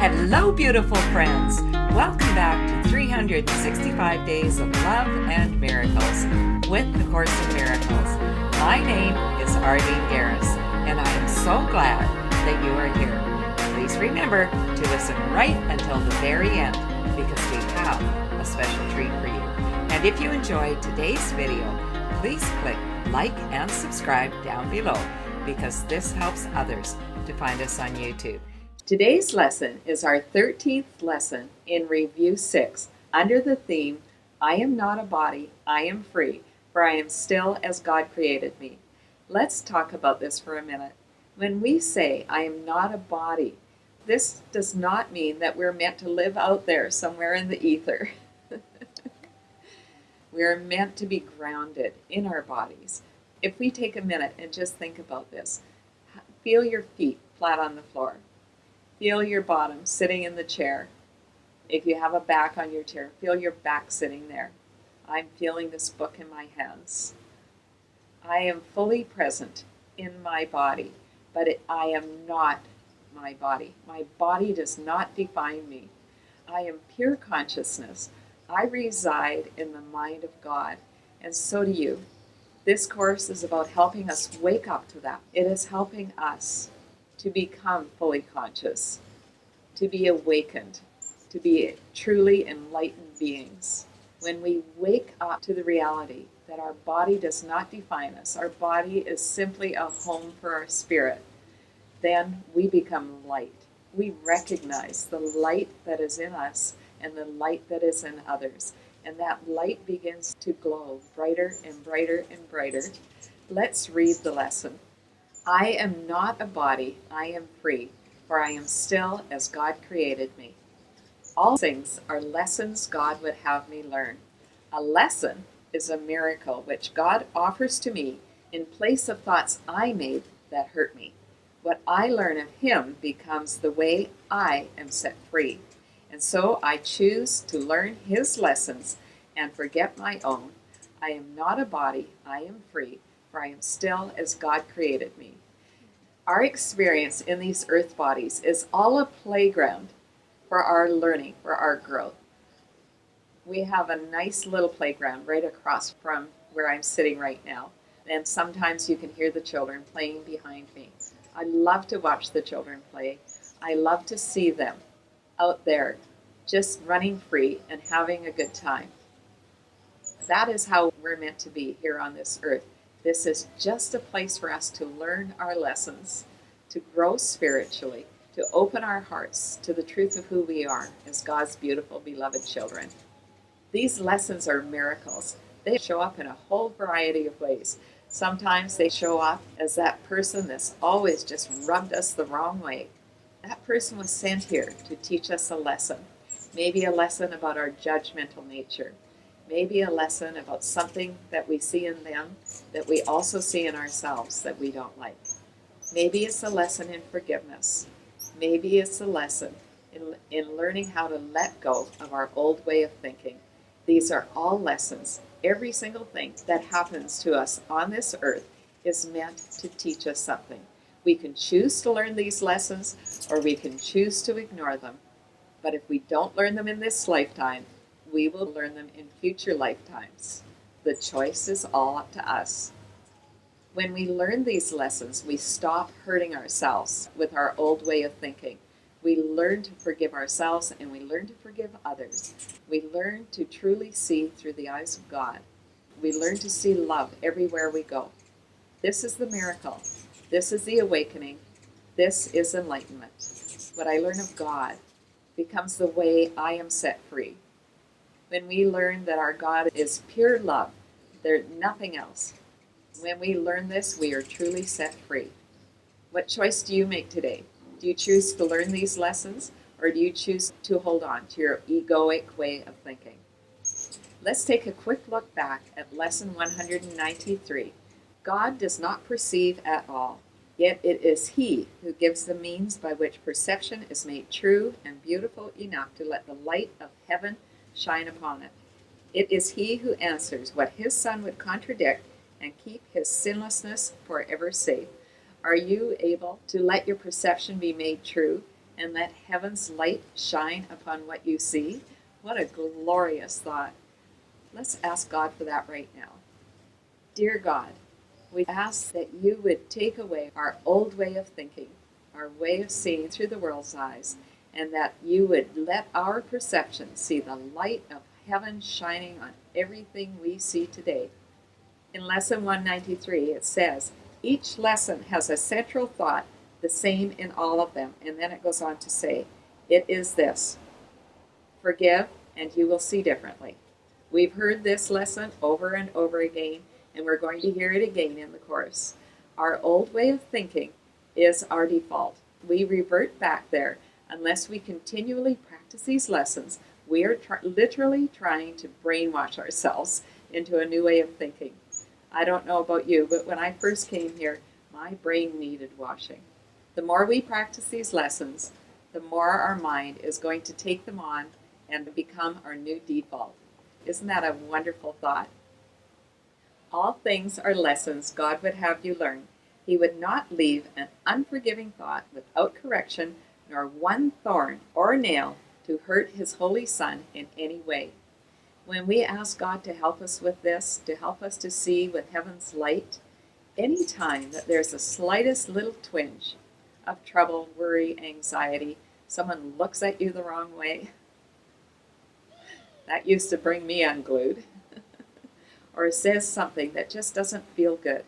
Hello, beautiful friends. Welcome back to 365 Days of Love and Miracles with the Course in Miracles. My name is Arlene Geres, and I am so glad that you are here. Please remember to listen right until the very end because we have a special treat for you. And if you enjoyed today's video, please click like and subscribe down below because this helps others to find us on YouTube. Today's lesson is our 13th lesson in Review 6 under the theme, I am not a body, I am free, for I am still as God created me. Let's talk about this for a minute. When we say, I am not a body, this does not mean that we're meant to live out there somewhere in the ether. We are meant to be grounded in our bodies. If we take a minute and just think about this, feel your feet flat on the floor. Feel your bottom sitting in the chair. If you have a back on your chair, feel your back sitting there. I'm feeling this book in my hands. I am fully present in my body, but I am not my body. My body does not define me. I am pure consciousness. I reside in the mind of God, and so do you. This course is about helping us wake up to that. It is helping us to become fully conscious, to be awakened, to be truly enlightened beings. When we wake up to the reality that our body does not define us, our body is simply a home for our spirit, then we become light. We recognize the light that is in us and the light that is in others, and that light begins to glow brighter and brighter and brighter. Let's read the lesson. I am not a body, I am free, for I am still as God created me. All things are lessons God would have me learn. A lesson is a miracle which God offers to me in place of thoughts I made that hurt me. What I learn of Him becomes the way I am set free. And so I choose to learn His lessons and forget my own. I am not a body, I am free, for I am still as God created me. Our experience in these earth bodies is all a playground for our learning, for our growth. We have a nice little playground right across from where I'm sitting right now. And sometimes you can hear the children playing behind me. I love to watch the children play. I love to see them out there just running free and having a good time. That is how we're meant to be here on this earth. This is just a place for us to learn our lessons, to grow spiritually, to open our hearts to the truth of who we are as God's beautiful, beloved children. These lessons are miracles. They show up in a whole variety of ways. Sometimes they show up as that person that's always just rubbed us the wrong way. That person was sent here to teach us a lesson. Maybe a lesson about our judgmental nature. Maybe a lesson about something that we see in them that we also see in ourselves that we don't like. Maybe it's a lesson in forgiveness. Maybe it's a lesson in learning how to let go of our old way of thinking. These are all lessons. Every single thing that happens to us on this earth is meant to teach us something. We can choose to learn these lessons or we can choose to ignore them. But if we don't learn them in this lifetime, we will learn them in future lifetimes. The choice is all up to us. When we learn these lessons, we stop hurting ourselves with our old way of thinking. We learn to forgive ourselves and we learn to forgive others. We learn to truly see through the eyes of God. We learn to see love everywhere we go. This is the miracle. This is the awakening. This is enlightenment. What I learn of God becomes the way I am set free. When we learn that our God is pure love, there's nothing else. When we learn this, we are truly set free. What choice do you make today? Do you choose to learn these lessons, or do you choose to hold on to your egoic way of thinking? Let's take a quick look back at Lesson 193. God does not perceive at all, yet it is He who gives the means by which perception is made true and beautiful enough to let the light of heaven shine upon it. It is He who answers what His Son would contradict and keep His sinlessness forever safe. Are you able to let your perception be made true and let heaven's light shine upon what you see. What a glorious thought. Let's ask God for that right now. Dear God, we ask that you would take away our old way of thinking, our way of seeing through the world's eyes, and that you would let our perception see the light of heaven shining on everything we see today. In Lesson 193, it says, each lesson has a central thought, the same in all of them. And then it goes on to say, it is this: forgive and you will see differently. We've heard this lesson over and over again, and we're going to hear it again in the course. Our old way of thinking is our default. We revert back there unless we continually practice these lessons. We are literally trying to brainwash ourselves into a new way of thinking. I don't know about you, but when I first came here, my brain needed washing. The more we practice these lessons, the more our mind is going to take them on and become our new default. Isn't that a wonderful thought? All things are lessons God would have you learn. He would not leave an unforgiving thought without correction, nor one thorn or nail to hurt his holy Son in any way. When we ask God to help us with this, to help us to see with heaven's light, any time that there's the slightest little twinge of trouble, worry, anxiety, someone looks at you the wrong way, that used to bring me unglued, or says something that just doesn't feel good,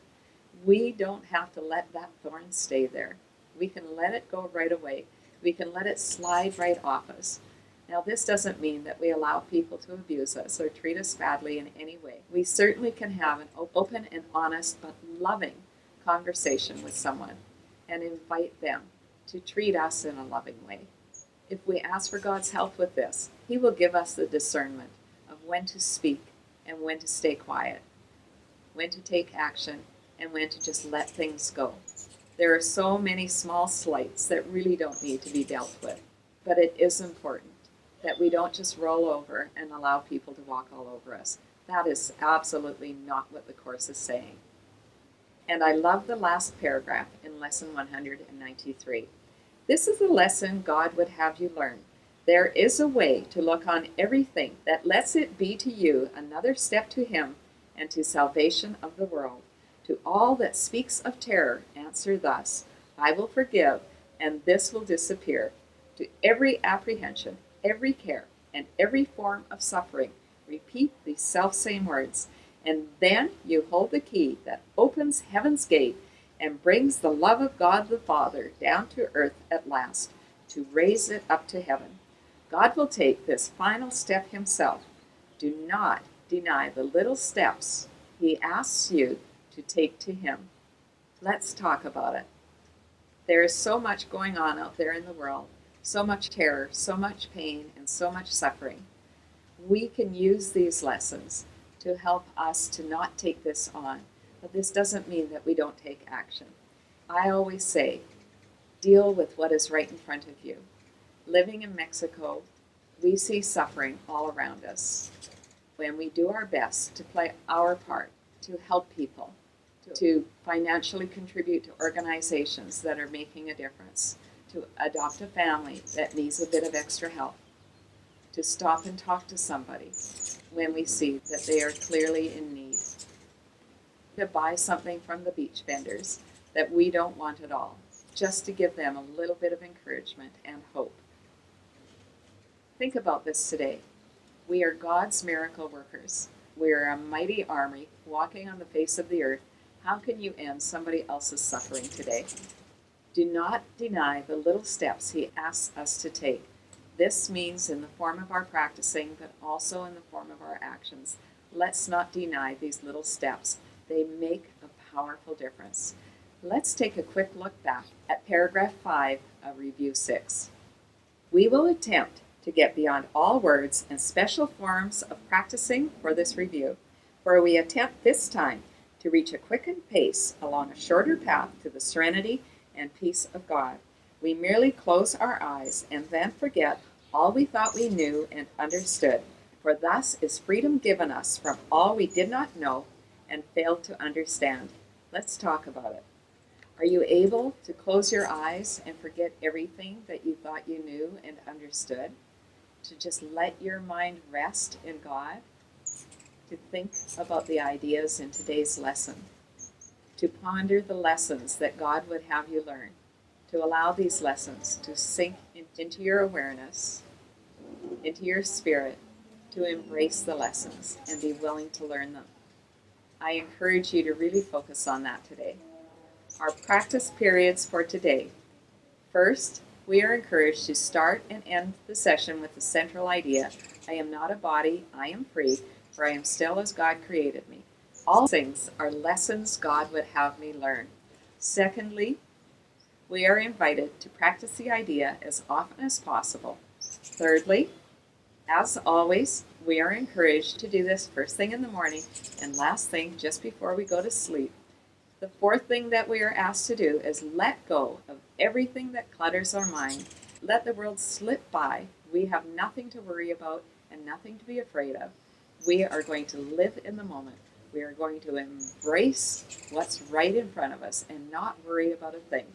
we don't have to let that thorn stay there. We can let it go right away. We can let it slide right off us. Now, this doesn't mean that we allow people to abuse us or treat us badly in any way. We certainly can have an open and honest but loving conversation with someone and invite them to treat us in a loving way. If we ask for God's help with this, He will give us the discernment of when to speak and when to stay quiet, when to take action and when to just let things go. There are so many small slights that really don't need to be dealt with, but it is important that we don't just roll over and allow people to walk all over us. That is absolutely not what the Course is saying. And I love the last paragraph in Lesson 193. This is the lesson God would have you learn. There is a way to look on everything that lets it be to you another step to Him and to salvation of the world. To all that speaks of terror, answer thus: I will forgive, and this will disappear. To every apprehension, every care, and every form of suffering, repeat these selfsame words, and then you hold the key that opens heaven's gate and brings the love of God the Father down to earth at last, to raise it up to heaven. God will take this final step Himself. Do not deny the little steps He asks you to take to Him. Let's talk about it. There is so much going on out there in the world, so much terror, so much pain, and so much suffering. We can use these lessons to help us to not take this on, but this doesn't mean that we don't take action. I always say, deal with what is right in front of you. Living in Mexico, we see suffering all around us. When we do our best to play our part, to help people, to financially contribute to organizations that are making a difference, to adopt a family that needs a bit of extra help, to stop and talk to somebody when we see that they are clearly in need, to buy something from the beach vendors that we don't want at all, just to give them a little bit of encouragement and hope. Think about this today. We are God's miracle workers. We are a mighty army walking on the face of the earth. How can you end somebody else's suffering today? Do not deny the little steps He asks us to take. This means in the form of our practicing, but also in the form of our actions. Let's not deny these little steps. They make a powerful difference. Let's take a quick look back at paragraph 5 of Review 6. We will attempt to get beyond all words and special forms of practicing for this review, for we attempt this time to reach a quickened pace along a shorter path to the serenity and peace of God. We merely close our eyes and then forget all we thought we knew and understood, for thus is freedom given us from all we did not know and failed to understand. Let's talk about it. Are you able to close your eyes and forget everything that you thought you knew and understood? To just let your mind rest in God? To think about the ideas in today's lesson? To ponder the lessons that God would have you learn? To allow these lessons to sink into your awareness, into your spirit, to embrace the lessons and be willing to learn them. I encourage you to really focus on that today. Our practice periods for today. First, we are encouraged to start and end the session with the central idea, I am not a body, I am free, for I am still as God created me. All things are lessons God would have me learn. Secondly, we are invited to practice the idea as often as possible. Thirdly, as always, we are encouraged to do this first thing in the morning and last thing just before we go to sleep. The fourth thing that we are asked to do is let go of everything that clutters our mind. Let the world slip by. We have nothing to worry about and nothing to be afraid of. We are going to live in the moment. We are going to embrace what's right in front of us and not worry about a thing.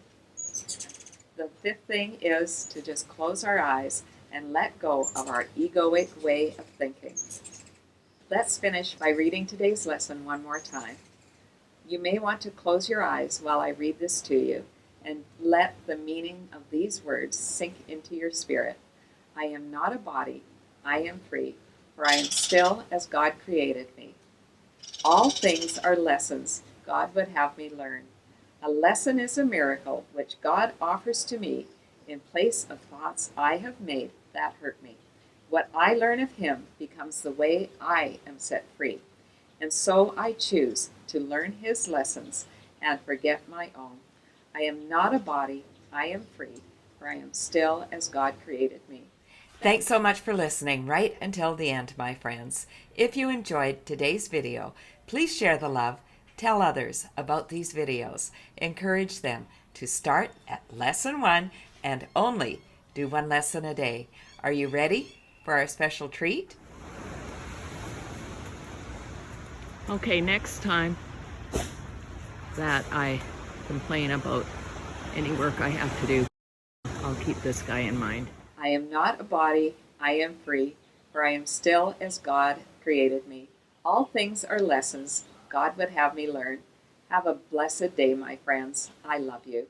The fifth thing is to just close our eyes and let go of our egoic way of thinking. Let's finish by reading today's lesson one more time. You may want to close your eyes while I read this to you and let the meaning of these words sink into your spirit. I am not a body, I am free, for I am still as God created me. All things are lessons God would have me learn. A lesson is a miracle which God offers to me in place of thoughts I have made that hurt me. What I learn of Him becomes the way I am set free. And so I choose to learn His lessons and forget my own. I am not a body, I am free, for I am still as God created me. Thanks so much for listening right until the end, my friends. If you enjoyed today's video, please share the love, tell others about these videos, encourage them to start at lesson 1 and only do 1 lesson a day. Are you ready for our special treat? Okay, next time that I complain about any work I have to do, I'll keep this guy in mind. I am not a body, I am free, for I am still as God created me. All things are lessons God would have me learn. Have a blessed day, my friends. I love you.